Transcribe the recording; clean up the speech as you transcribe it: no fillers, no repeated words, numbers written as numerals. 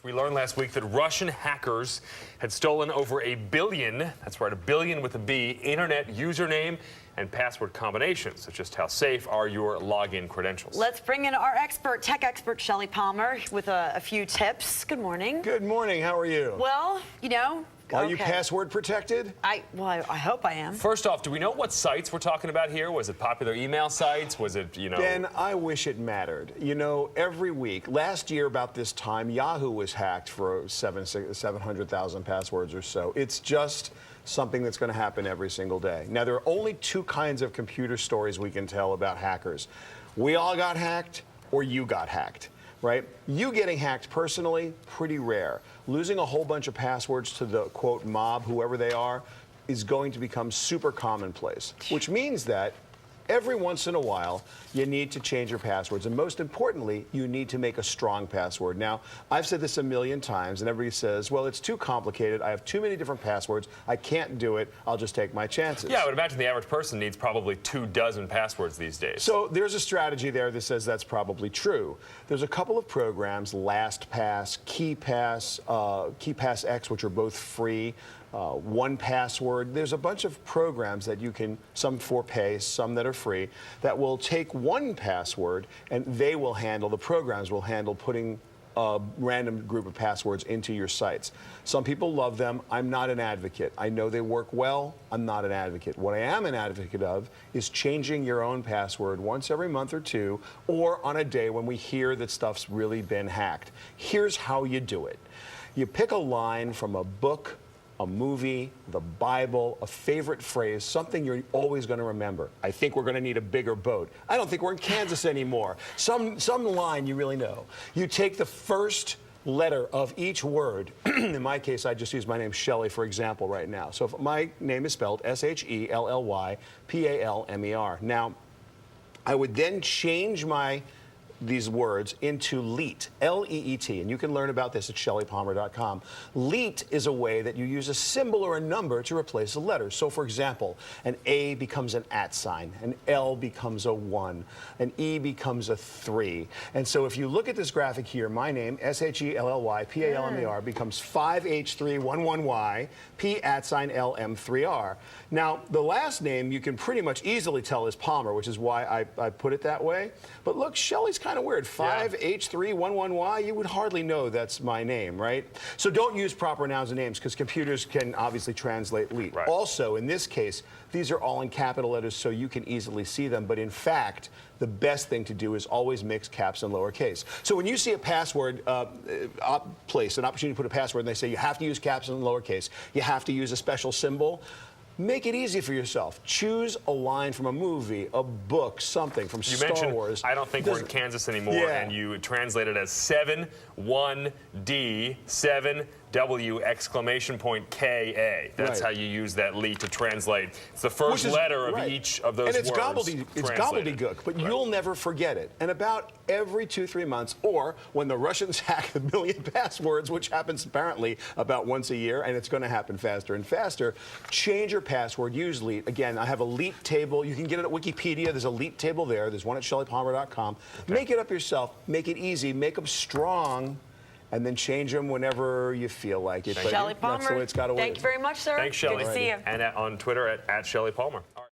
We learned last week that Russian hackers had stolen over 1 billion, that's right, 1 billion with a B, internet username and password combinations. So just how safe are your login credentials? Let's bring in our expert, tech expert, Shelly Palmer, with a few tips. Good morning. Good morning. How are you? Well, you know. Are you password protected? I hope I am. First off, do we know what sites we're talking about here? Was it popular email sites? Was it, Ben, I wish it mattered. You know, every week, last year about this time, Yahoo was hacked for 700,000 passwords or so. It's just something that's going to happen every single day. Now, there are only two kinds of computer stories we can tell about hackers. We all got hacked, or you got hacked. Right? You getting hacked personally, pretty rare. Losing a whole bunch of passwords to the, quote, mob, whoever they are, is going to become super commonplace, which means that every once in a while, you need to change your passwords. And most importantly, you need to make a strong password. Now, I've said this a million times, and everybody says, well, it's too complicated. I have too many different passwords. I can't do it. I'll just take my chances. Yeah, I would imagine the average person needs probably 24 passwords these days. So there's a strategy there that says that's probably true. There's a couple of programs, LastPass, KeePass X, which are both free. 1Password. There's a bunch of programs that you can, some for pay, some that are free, that will take 1Password and the programs will handle putting a random group of passwords into your sites. Some people love them. I'm not an advocate. I know they work well. I'm not an advocate. What I am an advocate of is changing your own password once every month or two, or on a day when we hear that stuff's really been hacked. Here's how you do it. You pick a line from a book, a movie, the Bible, a favorite phrase, something you're always going to remember. I think we're going to need a bigger boat. I don't think we're in Kansas anymore. Some line you really know. You take the first letter of each word. In my case, I just use my name, Shelly, for example, right now. So if my name is spelled S-H-E-L-L-Y-P-A-L-M-E-R. Now, I would then change these words into LEET, L-E-E-T, and you can learn about this at shellypalmer.com. LEET is a way that you use a symbol or a number to replace a letter. So, for example, an A becomes an @ sign, an L becomes a 1, an E becomes a 3. And so if you look at this graphic here, my name, S-H-E-L-L-Y-P-A-L-M-E-R, becomes 5H311Y, P @ sign L-M3R. Now, the last name you can pretty much easily tell is Palmer, which is why I put it that way. But look, Shelly's kind of weird. 5H311Y, you would hardly know that's my name, right? So don't use proper nouns and names because computers can obviously translate LEET. Right. Also, in this case, these are all in capital letters so you can easily see them. But in fact, the best thing to do is always mix caps and lowercase. So when you see a password place, an opportunity to put a password, and they say you have to use caps and lowercase, you have to use a special symbol, make it easy for yourself. Choose a line from a movie, a book, something from Star Wars. I don't think we're in Kansas anymore, and you translate it as 7-1-D, 7W exclamation point K-A. That's how you use that LEET to translate. It's the first letter of each of those words. And it's gobbledygook, but you'll never forget it. And about every 2-3 months, or when the Russians hack 1 billion passwords, which happens apparently about once a year, and it's going to happen faster and faster, change your password, use LEET. Again, I have a LEET table. You can get it at Wikipedia. There's a LEET table there. There's one at shellypalmer.com. Make it up yourself. Make it easy. Make them strong. And then change them whenever you feel like it. Shelly Palmer, that's the way it's got to work. Thank you very much, sir. Thanks, Shelly. Good to see you. And on Twitter at Shelly Palmer.